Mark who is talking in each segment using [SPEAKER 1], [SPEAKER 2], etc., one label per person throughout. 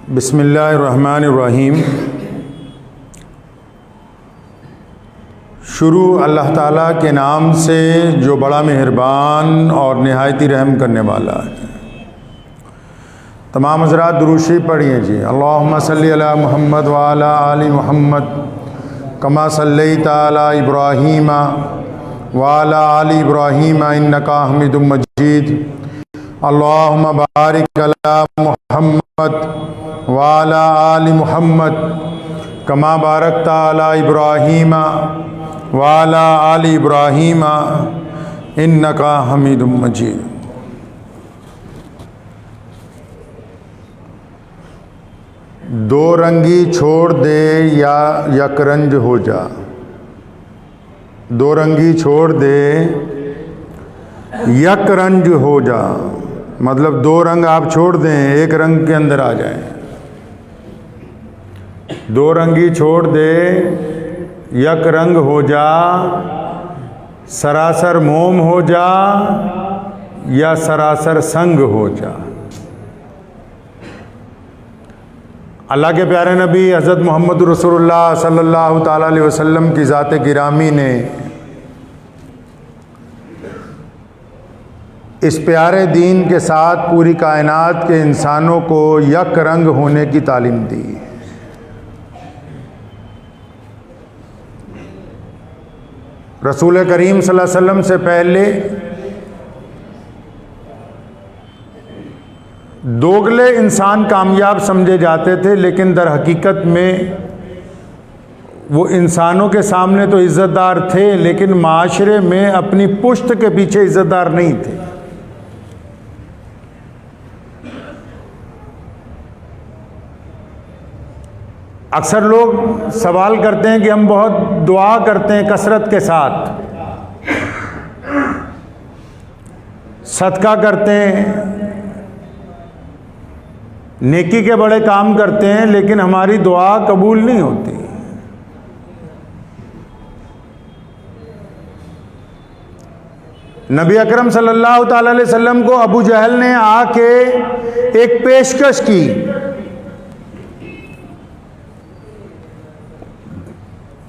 [SPEAKER 1] बिस्मिल्लाहिर्रहमानिर्रहीम। शुरू अल्लाह ताला के नाम से जो बड़ा मेहरबान और निहायती रहम करने वाला है। तमाम हज़रात दुरूशी पढ़िए जी। अल्लाहुम्मा सल्ली अला मुहम्मद व अला आलि मुहम्मद कमा सल्लैता अला इब्राहीम व अला आलि इब्राहीम इन्नका हमीदुम मजीद। अल्लाहुम्मा बारिक अला मुहम्मद व अला आलि मुहम्मद कमा बारकता अला इब्राहीम व अला आलि इब्राहीम इन्नका हमीदुम मजीद। दो रंगी छोड़ दे या यकरंज हो जा। दो रंगी छोड़ दे यकरंज हो जा, मतलब दो रंग आप छोड़ दें एक रंग के अंदर आ जाएं। दो रंगी छोड़ दे यक रंग हो जा, सरासर मोम हो जा या सरासर संग हो जा। अल्लाह के प्यारे नबी हज़रत मोहम्मद रसूलुल्लाह सल्लल्लाहु ताला अलैहि वसल्लम की ज़ात गिरामी ने इस प्यारे दीन के साथ पूरी कायनात के इंसानों को यक रंग होने की तालीम दी। रसूल करीम सल्लल्लाहु अलैहि वसल्लम से पहले दोगले इंसान कामयाब समझे जाते थे, लेकिन दर हकीकत में वो इंसानों के सामने तो इज़्ज़तदार थे, लेकिन माशरे में अपनी पुश्त के पीछे इज़्ज़तदार नहीं थे। अक्सर लोग सवाल करते हैं कि हम बहुत दुआ करते हैं कसरत के साथ, सदका करते हैं, नेकी के बड़े काम करते हैं, लेकिन हमारी दुआ कबूल नहीं होती। नबी अकरम सल्लल्लाहु ताला अलैहि वसल्लम को अबू जहल ने आके एक पेशकश की,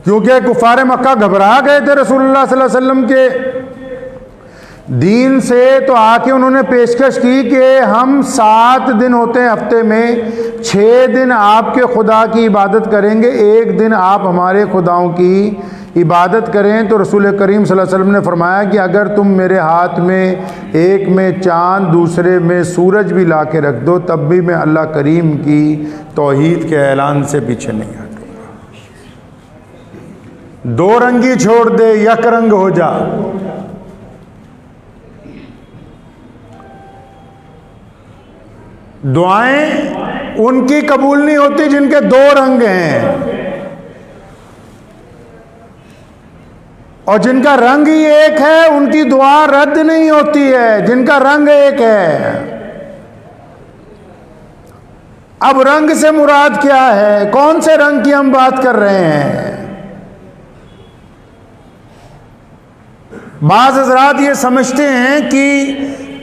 [SPEAKER 1] क्योंकि कुफार मक्का घबरा गए थे रसूलुल्लाह सल्लल्लाहु अलैहि वसल्लम के दीन से। तो आके उन्होंने पेशकश की कि हम 7 दिन होते हैं हफ्ते में, 6 दिन आपके खुदा की इबादत करेंगे, एक दिन आप हमारे खुदाओं की इबादत करें। तो रसूल करीम सल्लल्लाहु अलैहि वसल्लम ने फरमाया कि अगर तुम मेरे हाथ में एक में चाँद दूसरे में सूरज भी ला के रख दो, तब भी मैं अल्लाह करीम की तौहीद के ऐलान से पीछे नहीं हटूंगा। दो रंगी छोड़ दे यक रंग हो जा। दुआएं उनकी कबूल नहीं होती जिनके दो रंग हैं, और जिनका रंग ही एक है उनकी दुआ रद्द नहीं होती है, जिनका रंग एक है। अब रंग से मुराद क्या है, कौन से रंग की हम बात कर रहे हैं? बाज़ हज़रात ये समझते हैं कि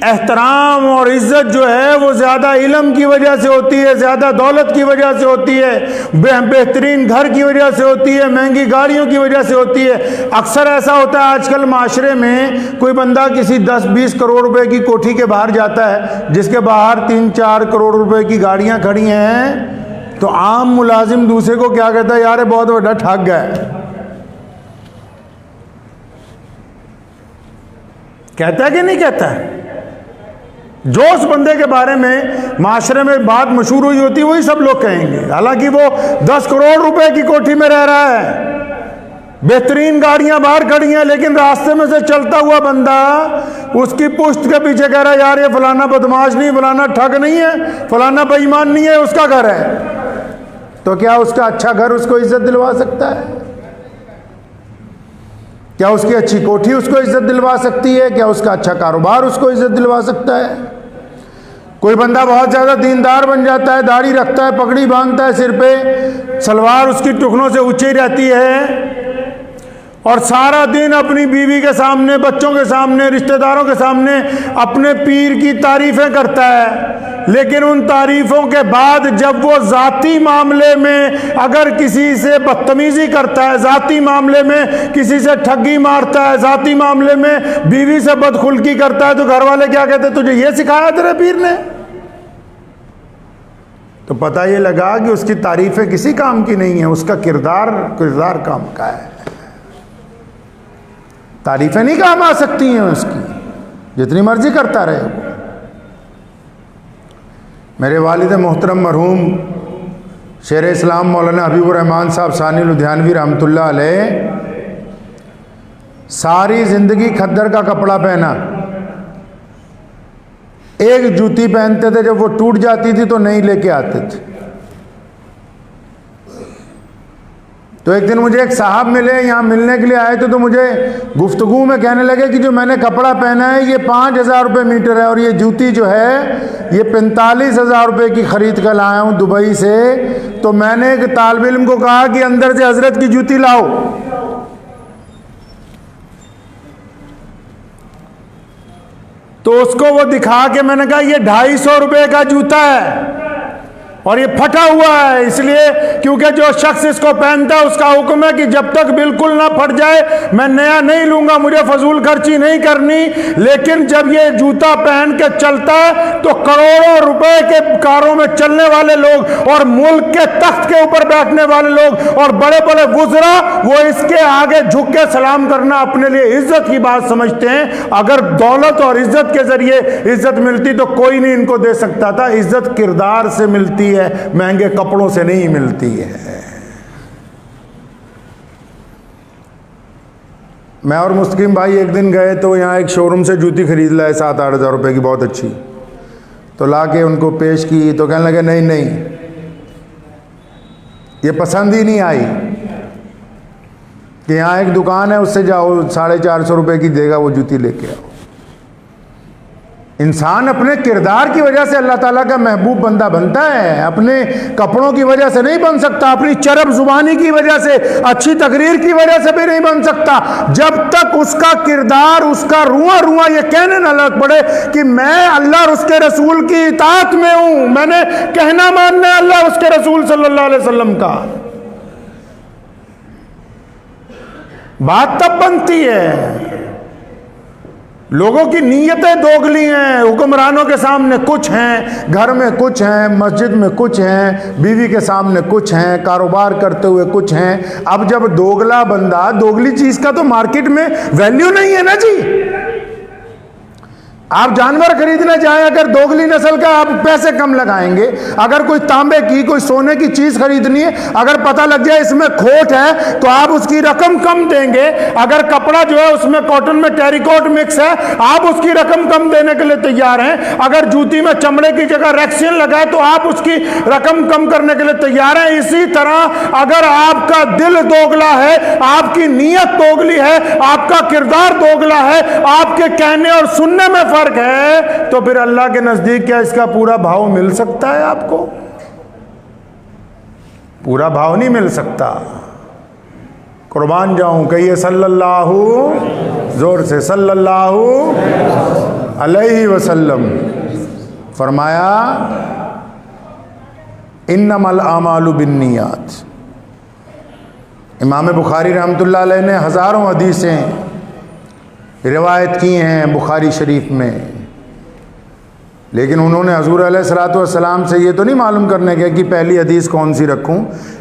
[SPEAKER 1] एहतराम और इज़्ज़त जो है वो ज़्यादा इल्म की वजह से होती है, ज़्यादा दौलत की वजह से होती है, बेहतरीन घर की वजह से होती है, महंगी गाड़ियों की वजह से होती है। अक्सर ऐसा होता है आजकल माशरे में, कोई बंदा किसी 10-20 करोड़ रुपए की कोठी के बाहर जाता है, जिसके बाहर 3-4 करोड़ रुपए की गाड़ियां खड़ी हैं, तो आम मुलाजिम दूसरे को क्या कहता है, यार ये बहुत बड़ा ठग है, कहता है कि नहीं कहता है? जो उस बंदे के बारे में माशरे में बात मशहूर हुई होती है वही सब लोग कहेंगे, हालांकि वो 10 करोड़ रुपए की कोठी में रह रहा है, बेहतरीन गाड़ियां बाहर खड़ी हैं, लेकिन रास्ते में से चलता हुआ बंदा उसकी पुश्त के पीछे कह रहा है, यार ये फलाना बदमाश नहीं, फलाना ठग नहीं है, फलाना बेईमान नहीं है, उसका घर है। तो क्या उसका अच्छा घर उसको इज्जत दिलवा सकता है? क्या उसकी अच्छी कोठी उसको इज्जत दिलवा सकती है? क्या उसका अच्छा कारोबार उसको इज्जत दिलवा सकता है? कोई बंदा बहुत ज़्यादा दीनदार बन जाता है, दाढ़ी रखता है, पगड़ी बांधता है सिर पे, सलवार उसकी टुकनों से ऊंची रहती है, और सारा दिन अपनी बीवी के सामने, बच्चों के सामने, रिश्तेदारों के सामने अपने पीर की तारीफें करता है, लेकिन उन तारीफों के बाद जब वो जाती मामले में अगर किसी से बदतमीजी करता है, जाती मामले में किसी से ठगी मारता है, जाती मामले में बीवी से बदखुल्की करता है, तो घर वाले क्या कहते हैं, तुझे ये सिखाया तेरे पीर ने? तो पता ये लगा कि उसकी तारीफें किसी काम की नहीं है, उसका किरदार काम का है। तारीफें नहीं काम आ सकती हैं उसकी, जितनी मर्जी करता रहे वो। मेरे वालिद मोहतरम मरहूम शेर इस्लाम मौलाना हबीबुर रहमान साहब सानी लुधियानवी रहमतुल्लाह अलैह सारी ज़िंदगी खद्दर का कपड़ा पहना, एक जूती पहनते थे, जब वो टूट जाती थी तो नहीं लेके आते थे। तो एक दिन मुझे एक साहब मिले, यहाँ मिलने के लिए आए थे, तो मुझे गुफ्तगू में कहने लगे कि जो मैंने कपड़ा पहना है ये 5,000 रुपये मीटर है, और ये जूती जो है ये 45,000 रुपये की ख़रीद कर लाया हूँ दुबई से। तो मैंने एक तालिब इल्म को कहा कि अंदर से हजरत की जूती लाओ। तो उसको वो दिखा के मैंने कहा ये 250 रुपये का जूता है और ये फटा हुआ है, इसलिए क्योंकि जो शख्स इसको पहनता है उसका हुक्म है कि जब तक बिल्कुल ना फट जाए मैं नया नहीं लूंगा, मुझे फजूल खर्ची नहीं करनी। लेकिन जब ये जूता पहन के चलता है तो करोड़ों रुपए के कारों में चलने वाले लोग और मुल्क के तख्त के ऊपर बैठने वाले लोग और बड़े बड़े वुज़रा वो इसके आगे झुक के सलाम करना अपने लिए इज्जत की बात समझते हैं। अगर दौलत और इज्जत के जरिए इज्जत मिलती तो कोई नहीं इनको दे सकता था। इज्जत किरदार से मिलती है, महंगे कपड़ों से नहीं मिलती है। मैं और मुस्किन भाई एक दिन गए तो यहाँ एक शोरूम से जूती खरीद लाए 7-8 हज़ार रुपए की, बहुत अच्छी। तो लाके उनको पेश की तो कहने लगे नहीं नहीं ये पसंद ही नहीं आई, कि यहाँ एक दुकान है उससे जाओ 450 रुपए की देगा वो जूती लेके आओ। इंसान अपने किरदार की वजह से अल्लाह ताला का महबूब बंदा बनता है, अपने कपड़ों की वजह से नहीं बन सकता, अपनी चरब जुबानी की वजह से, अच्छी तकरीर की वजह से भी नहीं बन सकता। जब तक उसका किरदार, उसका रुआ रुआ ये कहने न लग पड़े कि मैं अल्लाह और उसके रसूल की इताअत में हूं, मैंने कहना मानना है अल्लाह उसके रसूल सल्लल्लाहु अलैहि वसल्लम का, बात तब बनती है। लोगों की नीयतें दोगली हैं, हुक्मरानों के सामने कुछ हैं, घर में कुछ हैं, मस्जिद में कुछ हैं, बीवी के सामने कुछ हैं, कारोबार करते हुए कुछ हैं। अब जब दोगला बंदा, दोगली चीज़ का तो मार्केट में वैल्यू नहीं है ना जी। आप जानवर खरीदने जाएं, अगर दोगली नस्ल का आप पैसे कम लगाएंगे। अगर कोई तांबे की, कोई सोने की चीज़ खरीदनी है, अगर पता लग जाए इसमें खोट है तो आप उसकी रकम कम देंगे। अगर कपड़ा जो है उसमें कॉटन में टेरिकॉट मिक्स है, आप उसकी रकम कम देने के लिए तैयार हैं। अगर जूती में चमड़े की जगह रेक्सिन लगाए तो आप उसकी रकम कम करने के लिए तैयार हैं। इसी तरह अगर आपका दिल दोगला है, आपकी नीयत दोगली है, आपका किरदार दोगला है, आपके कहने और सुनने में फर्क है, तो फिर अल्लाह के नजदीक क्या इसका पूरा भाव मिल सकता है? आपको पूरा भाव नहीं मिल सकता। कुर्बान जाऊं, कहिए सल्लल्लाहु, जोर से सल्लल्लाहु अलैहि वसल्लम। फरमाया इन्नमल आमालु बिन्नियात। इमाम बुखारी रहमतुल्लाह अलैह ने हज़ारों हदीसें रिवायत की हैं बुखारी शरीफ में, लेकिन उन्होंने हुज़ूर अलैहिस्सलातु वस्सलाम से ये तो नहीं मालूम करने गए कि पहली हदीस कौन सी रखूं।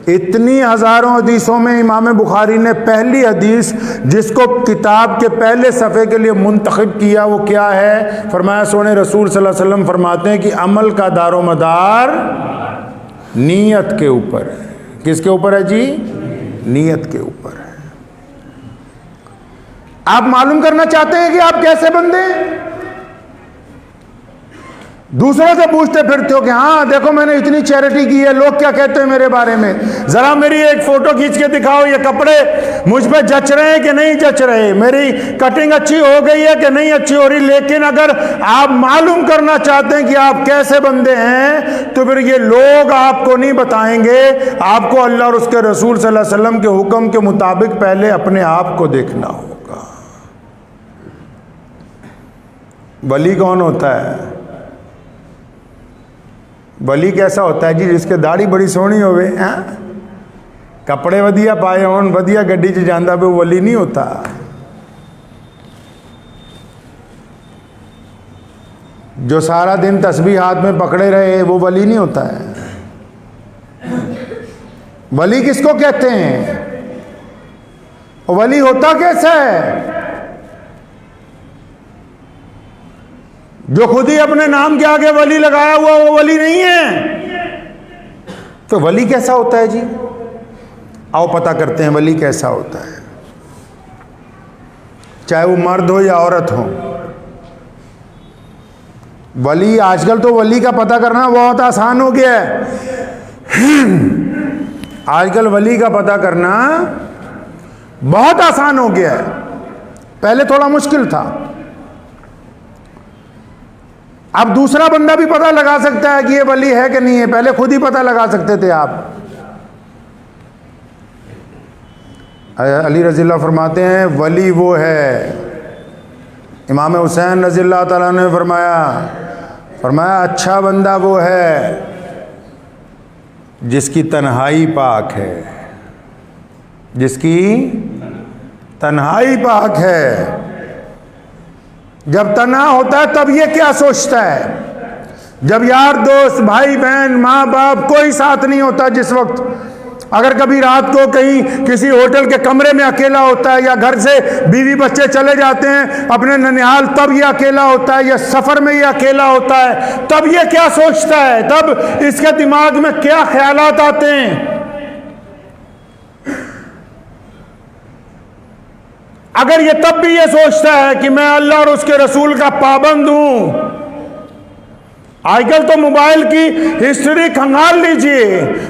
[SPEAKER 1] इतनी हज़ारों हदीसों में इमाम बुखारी ने पहली हदीस जिसको किताब के पहले सफ़े के लिए मुंतखब किया वो क्या है? फरमाया सोने रसूल सल्लल्लाहु अलैहि वसल्लम फरमाते हैं कि अमल का दारो मदार नीयत के ऊपर है। किसके ऊपर है जी? नीयत के ऊपर है। आप मालूम करना चाहते हैं कि आप कैसे बंदे हैं? दूसरों से पूछते फिरते हो कि हाँ देखो मैंने इतनी चैरिटी की है, लोग क्या कहते हैं मेरे बारे में, जरा मेरी एक फोटो खींच के दिखाओ, ये कपड़े मुझ पे जच रहे हैं कि नहीं जच रहे, मेरी कटिंग अच्छी हो गई है कि नहीं अच्छी हो रही। लेकिन अगर आप मालूम करना चाहते हैं कि आप कैसे बंदे हैं, तो फिर ये लोग आपको नहीं बताएंगे, आपको अल्लाह और उसके रसूल सल्लल्लाहु अलैहि वसल्लम के हुक्म के मुताबिक पहले अपने आप को देखना होगा। वली कौन होता है? वली कैसा होता है जी? जिसके दाढ़ी बड़ी सोहनी होवे, कपड़े वधिया पाए होन, वधिया गड्डी च जांदा पे, वो वली नहीं होता। जो सारा दिन तस्बीह हाथ में पकड़े रहे, वो वली नहीं होता है। वली किसको कहते हैं? वली होता कैसा है? जो खुद ही अपने नाम के आगे वली लगाया हुआ, वो वली नहीं है। तो वली कैसा होता है जी? आओ पता करते हैं वली कैसा होता है, चाहे वो मर्द हो या औरत हो। वली, आजकल तो वली का पता करना बहुत आसान हो गया है। आजकल वली का पता करना बहुत आसान हो गया है, पहले थोड़ा मुश्किल था। अब दूसरा बंदा भी पता लगा सकता है कि ये वली है कि नहीं है, पहले खुद ही पता लगा सकते थे आप। अली रज़ी अल्लाह फरमाते हैं वली वो है, इमाम हुसैन रज़ी अल्लाह ताला ने फरमाया अच्छा बंदा वो है जिसकी तन्हाई पाक है, जिसकी तन्हाई पाक है। जब तन्हा होता है तब ये क्या सोचता है, जब यार दोस्त भाई बहन माँ बाप कोई साथ नहीं होता, जिस वक्त अगर कभी रात को कहीं किसी होटल के कमरे में अकेला होता है, या घर से बीवी बच्चे चले जाते हैं अपने ननिहाल, तब ये अकेला होता है, या सफर में ये अकेला होता है, तब ये क्या सोचता है, तब इसके दिमाग में क्या ख्यालात आते हैं। अगर ये तब भी ये सोचता है कि मैं अल्लाह और उसके रसूल का पाबंद हूं, आजकल तो मोबाइल की हिस्ट्री खंगाल लीजिए,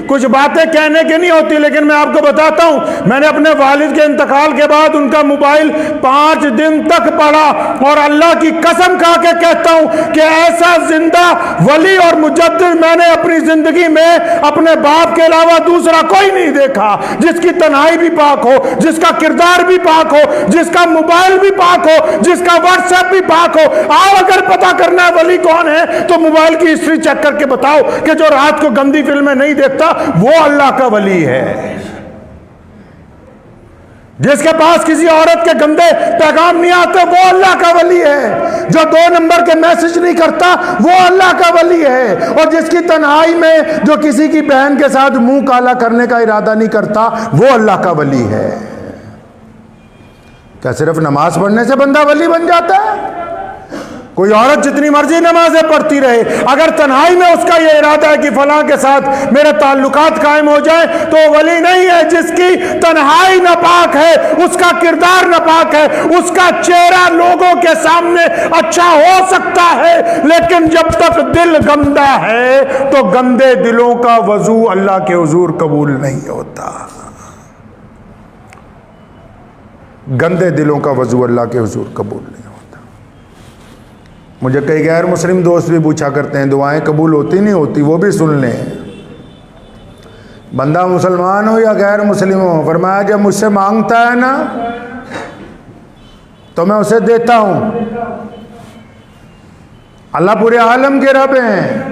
[SPEAKER 1] कुछ बातें कहने की नहीं होती, लेकिन मैं आपको बताता हूं, मैंने अपने वालिद के इंतकाल के बाद उनका मोबाइल 5 दिन तक पढ़ा, और अल्लाह की कसम खा के कहता हूं कि ऐसा जिंदा वली और मुजद्दिद मैंने अपनी जिंदगी में अपने बाप के अलावा दूसरा कोई नहीं देखा, जिसकी तन्हाई भी पाक हो, जिसका किरदार भी पाक हो, जिसका मोबाइल भी पाक हो, जिसका व्हाट्सएप भी पाक हो। आओ अगर पता करना है वली कौन है, तो मोबाइल की हिस्ट्री चेक करके बताओ कि जो रात को गंदी फिल्में नहीं देखता वो अल्लाह का वली है। जिसके पास किसी औरत के गंदे पैगाम नहीं आते वो अल्लाह का वली है। जो 2 नंबर के मैसेज नहीं करता वो अल्लाह का वली है। और जिसकी तन्हाई में जो किसी की बहन के साथ मुंह काला करने का इरादा नहीं करता वो अल्लाह का वली है। क्या सिर्फ नमाज पढ़ने से बंदा वली बन जाता है? कोई औरत जितनी मर्जी नमाजें पढ़ती रहे, अगर तन्हाई में उसका यह इरादा है कि फलां के साथ मेरे ताल्लुकात कायम हो जाए, तो वली नहीं है। जिसकी तन्हाई नापाक है, उसका किरदार नापाक है, उसका चेहरा लोगों के सामने अच्छा हो सकता है, लेकिन जब तक दिल गंदा है तो गंदे दिलों का वजू अल्लाह के हुजूर कबूल नहीं होता। गंदे दिलों का वजू अल्लाह के हुजूर कबूल नहीं होता। मुझे कई गैर मुस्लिम दोस्त भी पूछा करते हैं दुआएं कबूल होती नहीं होती, वो भी सुन लें। बंदा मुसलमान हो या गैर मुस्लिम हो, फरमाया जब मुझसे मांगता है ना तो मैं उसे देता हूं। अल्लाह पूरे आलम के रब हैं,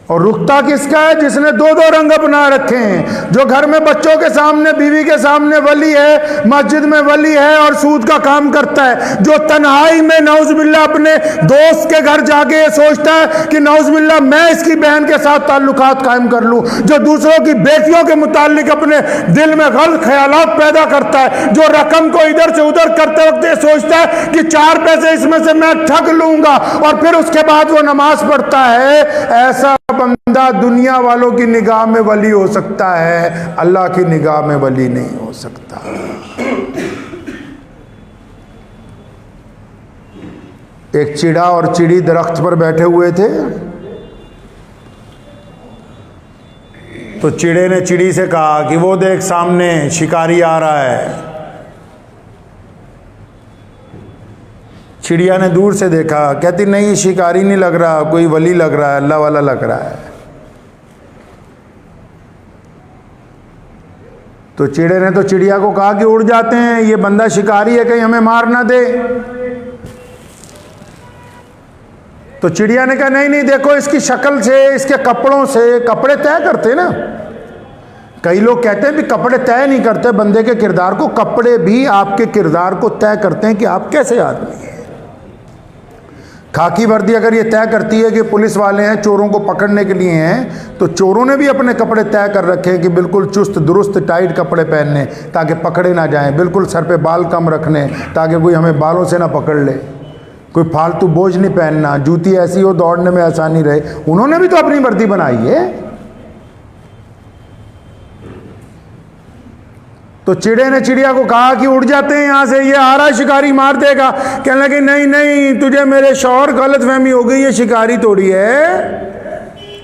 [SPEAKER 1] और रुकता किसका है? जिसने 2-2 रंग अपना रखे हैं। जो घर में बच्चों के सामने बीवी के सामने वली है, मस्जिद में वली है और सूद का काम करता है। जो तन्हाई में नौज़बिल्ला अपने दोस्त के घर जाके ये सोचता है कि नौज़बिल्ला मैं इसकी बहन के साथ ताल्लुकात कायम कर लूं। जो दूसरों की बेटियों के मुताल्लिक अपने दिल में गलत ख्यालात पैदा करता है। जो रकम को इधर से उधर करते वक्त ये सोचता है कि 4 पैसे इसमें से मैं ठग लूंगा, और फिर उसके बाद वो नमाज पढ़ता है। ऐसा बंदा दुनिया वालों की निगाह में वली हो सकता है, अल्लाह की निगाह में वली नहीं हो सकता। एक चिड़ा और चिड़ी दरख्त पर बैठे हुए थे। तो चिड़े ने चिड़ी से कहा कि वो देख सामने शिकारी आ रहा है। चिड़िया ने दूर से देखा, कहती नहीं शिकारी नहीं लग रहा, कोई वली लग रहा है, अल्लाह वाला लग रहा है। तो चिड़े ने तो चिड़िया को कहा कि उड़ जाते हैं, ये बंदा शिकारी है, कहीं हमें मार ना दे। तो चिड़िया ने कहा नहीं नहीं, देखो इसकी शक्ल से, इसके कपड़ों से, कपड़े तय करते ना। कई लोग कहते हैं भी कपड़े तय नहीं करते बंदे के किरदार को, कपड़े भी आपके किरदार को तय करते हैं कि आप कैसे आदमी हैं। खाकी वर्दी अगर ये तय करती है कि पुलिस वाले हैं, चोरों को पकड़ने के लिए हैं, तो चोरों ने भी अपने कपड़े तय कर रखे हैं कि बिल्कुल चुस्त दुरुस्त टाइट कपड़े पहनने ताकि पकड़े ना जाएं, बिल्कुल सर पे बाल कम रखने ताकि कोई हमें बालों से ना पकड़ ले, कोई फालतू बोझ नहीं पहनना, जूती ऐसी हो दौड़ने में आसानी रहे। उन्होंने भी तो अपनी वर्दी बनाई है। तो चिड़े ने चिड़िया को कहा कि उड़ जाते हैं यहाँ से, ये आ रहा है शिकारी मार देगा। कहने लगे नहीं नहीं, तुझे मेरे शौहर गलतफहमी हो गई, ये शिकारी थोड़ी है,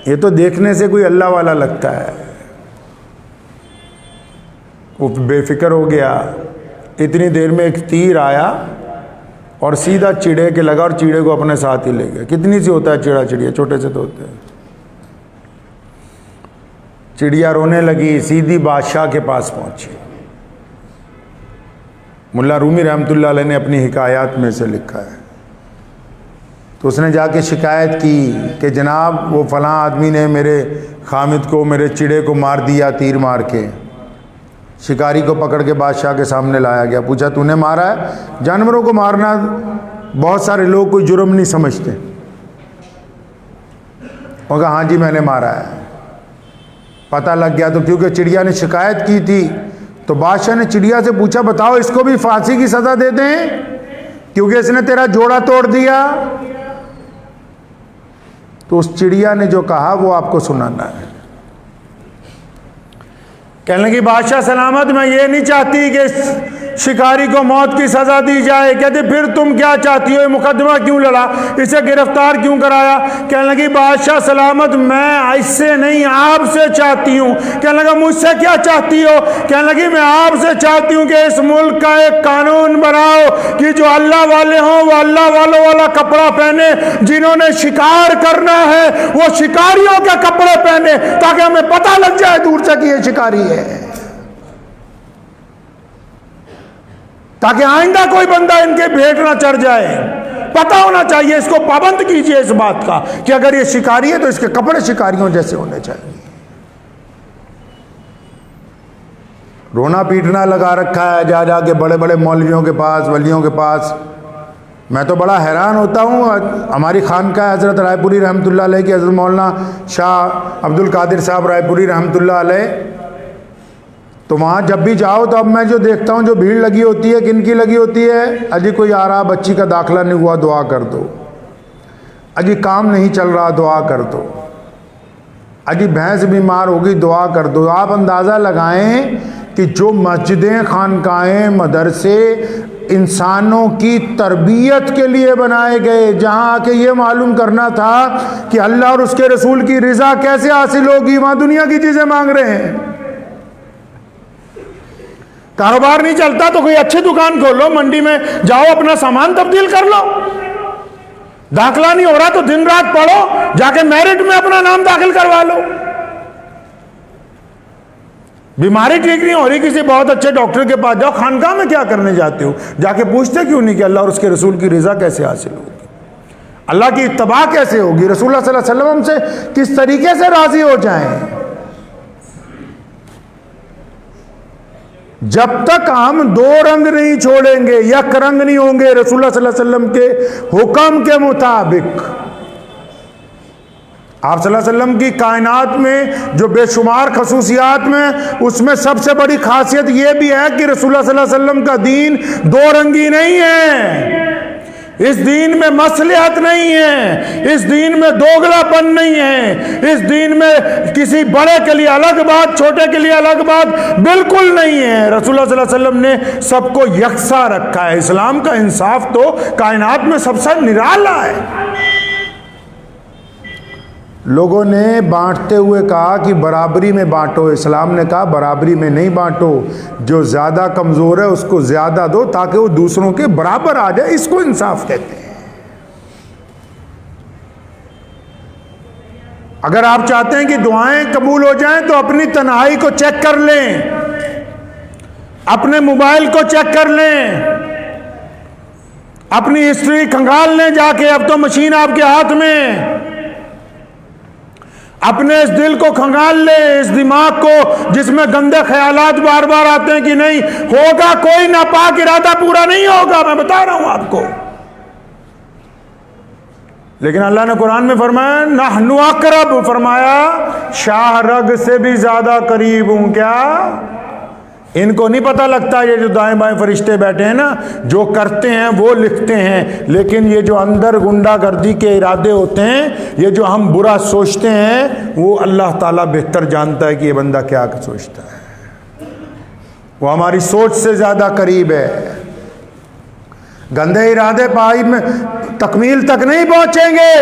[SPEAKER 1] ये तो देखने से कोई अल्लाह वाला लगता है। वो बेफिक्र हो गया। इतनी देर में एक तीर आया और सीधा चिड़े के लगा और चिड़े को अपने साथ ही ले गया। कितनी सी होता है चिड़ा चिड़िया, छोटे से तो होते हैं। चिड़िया रोने लगी, सीधी बादशाह के पास पहुंची। मुल्ला रूमी रहमतुल्लाह अलैह ने अपनी हिकायत में से लिखा है। तो उसने जाके शिकायत की कि जनाब वो फ़लाँ आदमी ने मेरे खामिद को, मेरे चिड़े को मार दिया तीर मार के। शिकारी को पकड़ के बादशाह के सामने लाया गया। पूछा तूने मारा है? जानवरों को मारना बहुत सारे लोग कोई जुर्म नहीं समझते। वो कहा हाँ जी मैंने मारा है। पता लग गया। तो क्योंकि चिड़िया ने शिकायत की थी तो बादशाह ने चिड़िया से पूछा बताओ इसको भी फांसी की सज़ा दे दें क्योंकि इसने तेरा जोड़ा तोड़ दिया। तो उस चिड़िया ने जो कहा वो आपको सुनाना है। कहने लगी बादशाह सलामत, मैं ये नहीं चाहती कि शिकारी को मौत की सजा दी जाए। कहते फिर तुम क्या चाहती हो, ये मुकदमा क्यों लड़ा, इसे गिरफ्तार क्यों कराया? कहने लगी बादशाह सलामत, मैं इससे नहीं आपसे चाहती हूँ। कहने लगा मुझसे क्या चाहती हो? कहने लगी मैं आपसे चाहती हूँ कि इस मुल्क का एक कानून बनाओ कि जो अल्लाह वाले हों वो अल्लाह वालों वाला कपड़ा पहने, जिन्होंने शिकार करना है वो शिकारियों के कपड़े पहने, ताकि हमें पता लग जाए दूर से कि ये शिकारी है, ताकि आइंदा कोई बंदा इनके भेंट ना चढ़ जाए। पता होना चाहिए, इसको पाबंद कीजिए इस बात का कि अगर ये शिकारी है तो इसके कपड़े शिकारियों जैसे होने चाहिए। रोना पीटना लगा रखा है जा जाके बड़े बड़े मौलवियों के पास, वलियों के पास। मैं तो बड़ा हैरान होता हूँ। हमारी खानका हज़रत रायपुरी रहमतुल्लाह अलैह की हज़रत मौलाना शाह अब्दुल कादिर साहब रायपुरी रहमतुल्लाह अलैह, तो वहाँ जब भी जाओ तो अब मैं जो देखता हूँ जो भीड़ लगी होती है, किन की लगी होती है? अजी कोई आ रहा, बच्ची का दाखिला नहीं हुआ, दुआ कर दो। अजी काम नहीं चल रहा, दुआ कर दो। अजी भैंस बीमार होगी, दुआ कर दो। आप अंदाज़ा लगाएं कि जो मस्जिदें, खानकाहें, मदरसे इंसानों की तरबियत के लिए बनाए गए, जहाँ आके ये मालूम करना था कि अल्लाह और उसके रसूल की रज़ा कैसे हासिल होगी, वहाँ दुनिया की चीज़ें मांग रहे हैं। कारोबार नहीं चलता तो कोई अच्छी दुकान खोलो, मंडी में जाओ, अपना सामान तब्दील कर लो। दाखिला नहीं हो रहा तो दिन रात पढ़ो, जाके मेरिट में अपना नाम दाखिल करवा लो। बीमारी ठीक नहीं हो रही, किसी बहुत अच्छे डॉक्टर के पास जाओ। खानकाह में क्या करने जाते हो? जाके पूछते क्यों नहीं कि अल्लाह और उसके रसूल की रज़ा कैसे हासिल होगी, अल्लाह की इत्तबा कैसे होगी, रसूलुल्लाह सल्लल्लाहु अलैहि वसल्लम से किस तरीके से राजी हो जाएं। जब तक हम दो रंग नहीं छोड़ेंगे, यक रंग नहीं होंगे रसूलुल्लाह सल्लल्लाहु अलैहि वसल्लम के हुक्म के मुताबिक। आप सल्लल्लाहु अलैहि वसल्लम की कायनात में जो बेशुमार खसूसियात में, उसमें सबसे बड़ी खासियत यह भी है कि रसूलुल्लाह सल्लल्लाहु अलैहि वसल्लम का दीन दो रंगी नहीं है। इस दीन में मसलिहत नहीं है, इस दीन में दोगलापन नहीं है, इस दीन में किसी बड़े के लिए अलग बात, छोटे के लिए अलग बात बिल्कुल नहीं है। रसूलुल्लाह सल्लल्लाहु अलैहि वसल्लम ने सबको यकसा रखा है। इस्लाम का इंसाफ तो कायनात में सबसे निराला है। लोगों ने बांटते हुए कहा कि बराबरी में बांटो, इस्लाम ने कहा बराबरी में नहीं बांटो, जो ज़्यादा कमज़ोर है उसको ज़्यादा दो ताकि वो दूसरों के बराबर आ जाए। इसको इंसाफ कहते हैं। अगर आप चाहते हैं कि दुआएं कबूल हो जाएं तो अपनी तन्हाई को चेक कर लें, अपने मोबाइल को चेक कर लें, अपनी हिस्ट्री खंगाल लें जाके। अब तो मशीन आपके हाथ में। अपने इस दिल को खंगाल ले, इस दिमाग को जिसमें गंदे ख्यालात बार बार आते हैं कि नहीं होगा, कोई नापाक इरादा पूरा नहीं होगा, मैं बता रहा हूं आपको। लेकिन अल्लाह ने कुरान में फरमाया नहनु अक़रब, फरमाया शाह रग से भी ज्यादा करीब हूं। क्या इनको नहीं पता लगता? ये जो दाएं बाएं फरिश्ते बैठे हैं ना, जो करते हैं वो लिखते हैं, लेकिन ये जो अंदर गुंडागर्दी के इरादे होते हैं, ये जो हम बुरा सोचते हैं, वो अल्लाह ताला बेहतर जानता है कि ये बंदा क्या सोचता है। वो हमारी सोच से ज्यादा करीब है। गंदे इरादे पाई में तकमील तक नहीं पहुंचेंगे।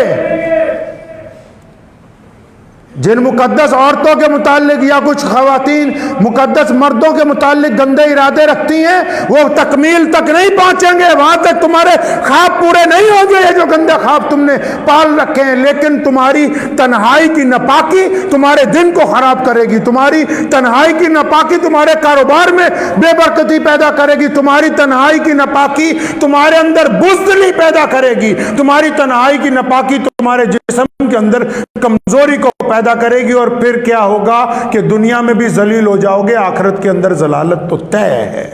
[SPEAKER 1] जिन मुकद्दस औरतों के मुतालिक या कुछ खवातीन मुकद्दस मर्दों के मुतालिक गंदे इरादे रखती हैं, वो तकमील तक नहीं पहुंचेंगे। वहां तक तुम्हारे ख्वाब पूरे नहीं होंगे, ये जो गंदे ख्वाब तुमने पाल रखे हैं। लेकिन तुम्हारी तन्हाई की नापाकी तुम्हारे दिन को खराब करेगी। तुम्हारी तन्हाई की नापाकी तुम्हारे कारोबार में बेबरकती पैदा करेगी। तुम्हारी तन्हाई की नापाकी तुम्हारे अंदर बुज़दिली पैदा करेगी। तुम्हारी तन्हाई की नापाकी तुम्हारे जिस्म के अंदर कमजोरी को पैदा करेगी। और फिर क्या होगा कि दुनिया में भी जलील हो जाओगे, आखिरत के अंदर जलालत तो तय है।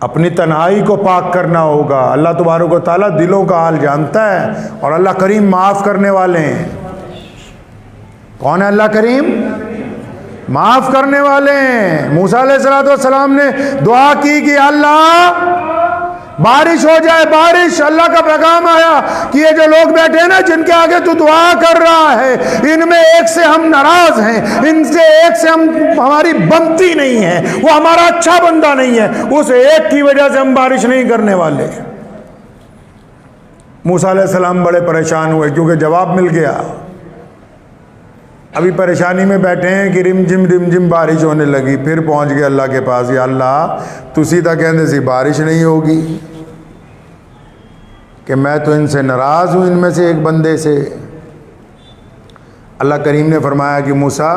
[SPEAKER 1] अपनी तन्हाई को पाक करना होगा। अल्लाह तबारक व तआला दिलों का हाल जानता है, और अल्लाह करीम माफ करने वाले हैं। कौन है अल्लाह करीम? माफ करने वाले हैं। मूसा अलैहिस्सलाम ने दुआ की कि अल्लाह बारिश हो जाए, बारिश। अल्लाह का पैगाम आया कि ये जो लोग बैठे हैं ना, जिनके आगे तू दुआ कर रहा है, इनमें एक से हम नाराज हैं, इनसे एक से हमारी बनती नहीं है, वो हमारा अच्छा बंदा नहीं है, उस एक की वजह से हम बारिश नहीं करने वाले। मूसा अलैहिस्सलाम बड़े परेशान हुए क्योंकि जवाब मिल गया। अभी परेशानी में बैठे हैं कि रिमझिम बारिश होने लगी। फिर पहुंच गए अल्लाह के पास, या अल्लाह तुसी तो कहते सी बारिश नहीं होगी, कि मैं तो इनसे नाराज़ हूँ, इनमें से एक बंदे से। अल्लाह करीम ने फरमाया कि मूसा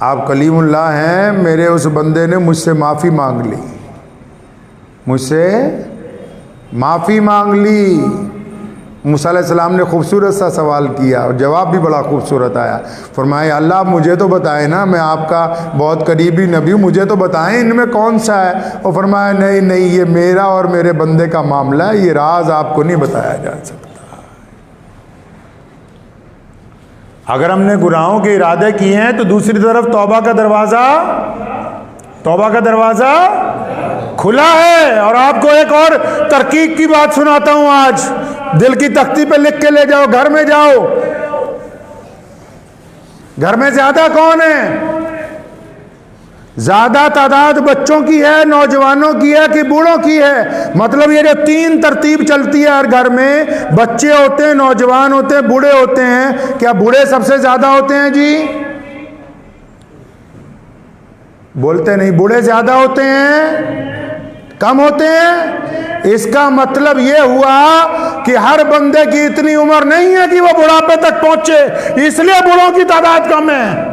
[SPEAKER 1] आप कलीमुल्लाह हैं, मेरे उस बंदे ने मुझसे माफ़ी मांग ली, मुझसे माफ़ी मांग ली। मूसा अलैहिस्सलाम ने खूबसूरत सा सवाल किया और जवाब भी बड़ा खूबसूरत आया। फरमाया अल्लाह मुझे तो बताएं ना, मैं आपका बहुत करीबी नबी हूँ, मुझे तो बताएं इनमें कौन सा है। और फरमाया नहीं नहीं, ये मेरा और मेरे बंदे का मामला है, ये राज आपको नहीं बताया जा सकता। अगर हमने गुनाहों के इरादे किए हैं तो दूसरी तरफ तौबा का दरवाज़ा खुला है। और आपको एक और तरकीब की बात सुनाता हूं आज, दिल की तख्ती पे लिख के ले जाओ, घर में जाओ। घर में ज्यादा कौन है? ज्यादा तादाद बच्चों की है, नौजवानों की है कि बूढ़ों की है? मतलब ये जो तीन तरतीब चलती है हर घर में, बच्चे होते हैं, नौजवान होते हैं, बूढ़े होते हैं। क्या बूढ़े सबसे ज्यादा होते हैं जी? बोलते नहीं। बूढ़े ज्यादा होते हैं कम होते हैं? इसका मतलब यह हुआ कि हर बंदे की इतनी उम्र नहीं है कि वह बुढ़ापे तक पहुंचे, इसलिए बूढ़ों की तादाद कम है।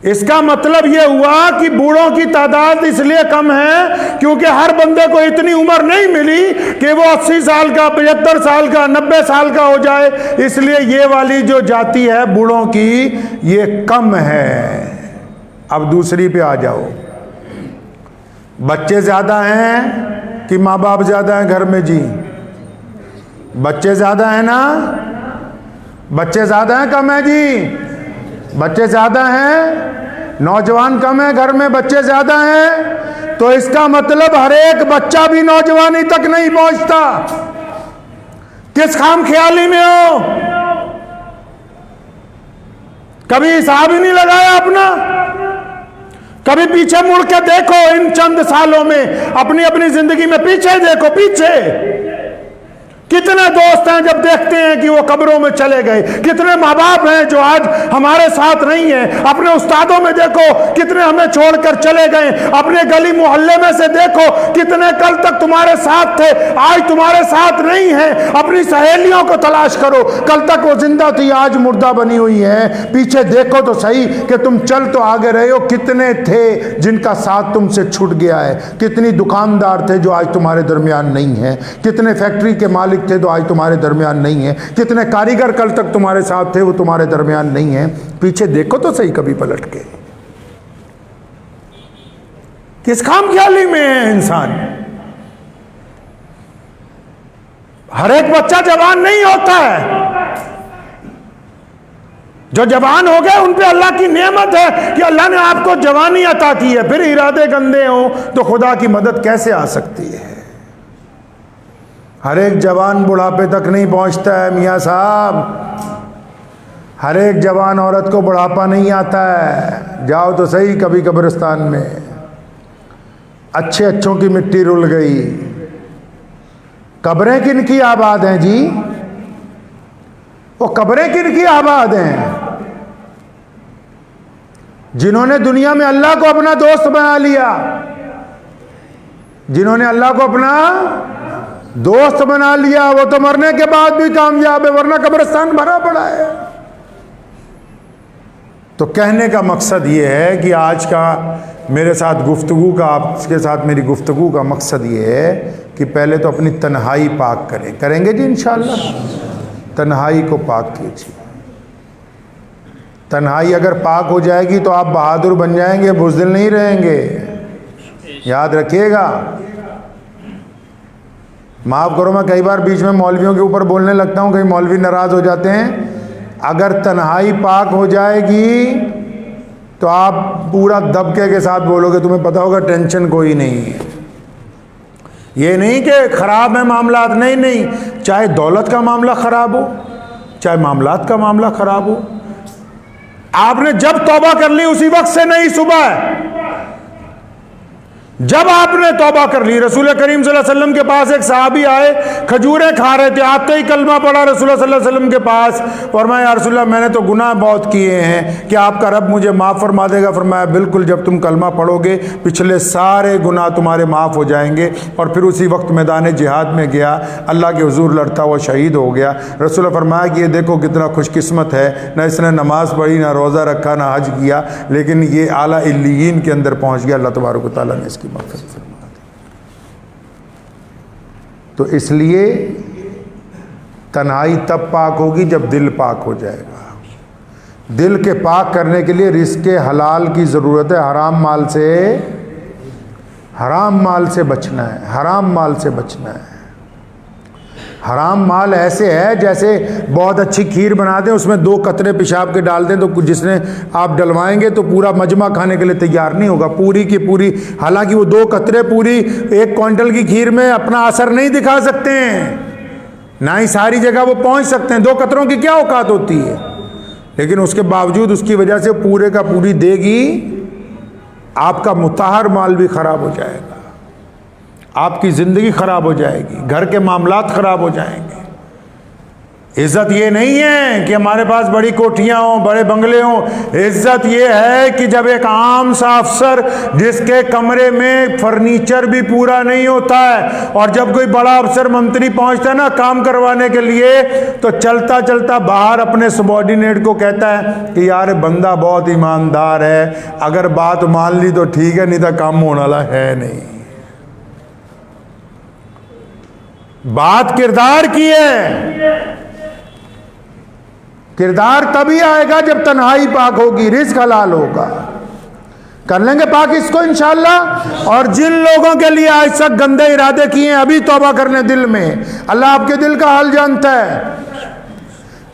[SPEAKER 1] इसका मतलब यह हुआ कि बूढ़ों की तादाद इसलिए कम है क्योंकि हर बंदे को इतनी उम्र नहीं मिली कि वो 80 साल का, 75 साल का, 90 साल का हो जाए, इसलिए ये वाली जो जाति है बूढ़ों की, ये कम है। अब दूसरी पे आ जाओ। बच्चे ज्यादा हैं कि माँ बाप ज्यादा हैं घर में जी? बच्चे ज्यादा हैं ना? बच्चे ज्यादा हैं कम है जी? बच्चे ज्यादा हैं। नौजवान कम है, घर में बच्चे ज्यादा हैं, तो इसका मतलब हर एक बच्चा भी नौजवानी तक नहीं पहुंचता। किस खाम ख्याली में हो, कभी हिसाब ही नहीं लगाया अपना। कभी पीछे मुड़ के देखो, इन चंद सालों में अपनी अपनी जिंदगी में पीछे देखो, पीछे कितने दोस्त हैं जब देखते हैं कि वो कब्रों में चले गए, कितने माँ बाप हैं जो आज हमारे साथ नहीं हैं, अपने उस्तादों में देखो कितने हमें छोड़कर चले गए, अपने गली मोहल्ले में से देखो कितने कल तक तुम्हारे साथ थे आज तुम्हारे साथ नहीं है। अपनी सहेलियों को तलाश करो, कल तक वो जिंदा थी आज मुर्दा बनी हुई है। पीछे देखो तो सही कि तुम चल तो आगे रहे हो, कितने थे जिनका साथ तुमसे छूट गया है, कितनी दुकानदार थे जो आज तुम्हारे दरमियान नहीं है, कितने फैक्ट्री के मालिक थे तो आज तुम्हारे दरमियान नहीं है, कितने कारीगर कल तक तुम्हारे साथ थे वो तुम्हारे दरमियान नहीं है। पीछे देखो तो सही कभी पलट के। किस खाम ख्याली में है इंसान। हर एक बच्चा जवान नहीं होता है, जो जवान हो गए उन पे अल्लाह की नेमत है कि अल्लाह ने आपको जवानी अता की है। फिर इरादे गंदे हो तो खुदा की मदद कैसे आ सकती है। हर एक जवान बुढ़ापे तक नहीं पहुंचता है मियाँ साहब, हर एक जवान औरत को बुढ़ापा नहीं आता है। जाओ तो सही कभी कब्रिस्तान में, अच्छे अच्छों की मिट्टी रुल गई। कब्रें किन की आबाद हैं जी, वो कब्रें किन की आबाद हैं? जिन्होंने दुनिया में अल्लाह को अपना दोस्त बना लिया, जिन्होंने अल्लाह को अपना दोस्त बना लिया, वो तो मरने के बाद भी कामयाब है, वरना कब्रिस्तान भरा पड़ा है। तो कहने का मकसद ये है कि आज का मेरे साथ गुफ्तगू का, आपके साथ मेरी गुफ्तगू का मकसद ये है कि पहले तो अपनी तन्हाई पाक करें। करेंगे जी इंशाअल्लाह। तन्हाई को पाक कीजिए। तन्हाई अगर पाक हो जाएगी तो आप बहादुर बन जाएंगे, बुज़दिल नहीं रहेंगे, याद रखिएगा। माफ़ करो, मैं कई बार बीच में मौलवियों के ऊपर बोलने लगता हूँ, कई मौलवी नाराज़ हो जाते हैं। अगर तन्हाई पाक हो जाएगी तो आप पूरा दबके के साथ बोलोगे, तुम्हें पता होगा टेंशन कोई नहीं है। ये नहीं कि ख़राब है मामलात, नहीं नहीं, चाहे दौलत का मामला ख़राब हो, चाहे मामलात का मामला ख़राब हो, आपने जब तौबा कर ली उसी वक्त से नहीं, सुबह जब आपने तौबा कर ली। रसूल करीम सल्लल्लाहु अलैहि वसल्लम के पास एक सहाबी आए, खजूरें खा रहे थे, आते ही कलमा पड़ा रसूल सल्लल्लाहु अलैहि वसल्लम के पास। फरमाया या रसूलल्लाह मैंने तो गुनाह बहुत किए हैं, क्या आपका रब मुझे माफ़ फरमा देगा? फरमाया बिल्कुल, जब तुम कलमा पढ़ोगे पिछले सारे गुनाह तुम्हारे माफ़ हो जाएंगे। और फिर उसी वक्त मैदान जिहाद में गया, अल्लाह के हुजूर लड़ता हुआ शहीद हो गया। रसूल फरमाया कि ये देखो कितना खुशकिस्मत है, न इसने नमाज़ पढ़ी, ना रोज़ा रखा, ना हज किया, लेकिन ये आला इल्लियीन के अंदर पहुँच गया। अल्लाह तबारक व तआला ने इसकी मग़फ़िरत फरमा दी। तो इसलिए तन्हाई तब पाक होगी जब दिल पाक हो जाएगा। दिल के पाक करने के लिए रिज़्क़ हलाल की ज़रूरत है। हराम माल से बचना है, हराम माल से बचना है। हराम माल ऐसे है जैसे बहुत अच्छी खीर बना दें, उसमें 2 कतरे पेशाब के डाल दें तो जिसने आप डलवाएंगे तो पूरा मजमा खाने के लिए तैयार नहीं होगा, पूरी की पूरी। हालांकि वो 2 कतरे पूरी 1 क्विंटल की खीर में अपना असर नहीं दिखा सकते हैं, ना ही सारी जगह वो पहुंच सकते हैं। 2 कतरों की क्या औकात होती है, लेकिन उसके बावजूद उसकी वजह से पूरे का पूरी देगी, आपका मुताहर माल भी ख़राब हो जाएगा, आपकी ज़िंदगी ख़राब हो जाएगी, घर के मामलात ख़राब हो जाएंगे। इज़्ज़त ये नहीं है कि हमारे पास बड़ी कोठियाँ हों, बड़े बंगले हों। इज़्ज़त ये है कि जब एक आम सा अफसर जिसके कमरे में फर्नीचर भी पूरा नहीं होता है, और जब कोई बड़ा अफसर मंत्री पहुँचता है ना काम करवाने के लिए, तो चलता चलता बाहर अपने सबॉर्डिनेट को कहता है कि यार बंदा बहुत ईमानदार है, अगर बात मान ली तो ठीक है, नहीं तो काम होने वाला है नहीं। बात किरदार की है। किरदार तभी आएगा जब तन्हाई पाक होगी, रिज़्क़ हलाल होगा। कर लेंगे पाक इसको इंशाअल्लाह। और जिन लोगों के लिए आज तक गंदे इरादे किए हैं, अभी तौबा करने दिल में, अल्लाह आपके दिल का हाल जानता है।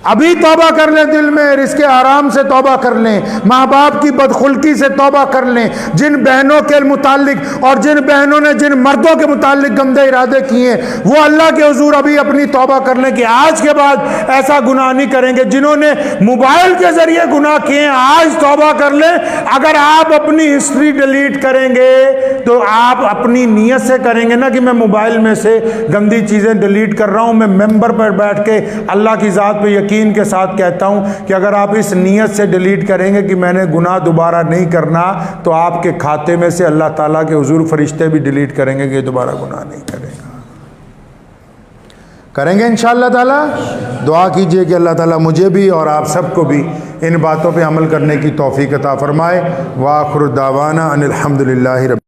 [SPEAKER 1] अभी तौबा कर लें, दिल में रिस्के आराम से तौबा कर लें, माँ बाप की बदखुल्की से तौबा कर लें, जिन बहनों के मुतालिक और जिन बहनों ने जिन मर्दों के मुतालिक गंदे इरादे किए वो अल्लाह के हुजूर अभी अपनी तौबा कर लें कि आज के बाद ऐसा गुनाह नहीं करेंगे। जिन्होंने मोबाइल के जरिए गुनाह किए आज तौबा कर लें। अगर आप अपनी हिस्ट्री डिलीट करेंगे तो आप अपनी नीयत से करेंगे ना कि मैं मोबाइल में से गंदी चीज़ें डिलीट कर रहा हूँ। मैं मेंबर पर बैठ के अल्लाह की ज़ात पे यकीन के साथ कहता हूँ कि अगर आप इस नीयत से डिलीट करेंगे कि मैंने गुनाह दोबारा नहीं करना, तो आपके खाते में से अल्लाह ताला के हुजूर फरिश्ते भी डिलीट करेंगे कि दोबारा गुनाह नहीं करेगा। करेंगे इंशाअल्लाह ताला। दुआ कीजिए कि अल्लाह ताला मुझे भी और आप सबको भी इन बातों पे अमल करने की तौफीक अता फरमाए। व आखिर दावाना अनिल हम्दुलिल्लाहि रब्बिल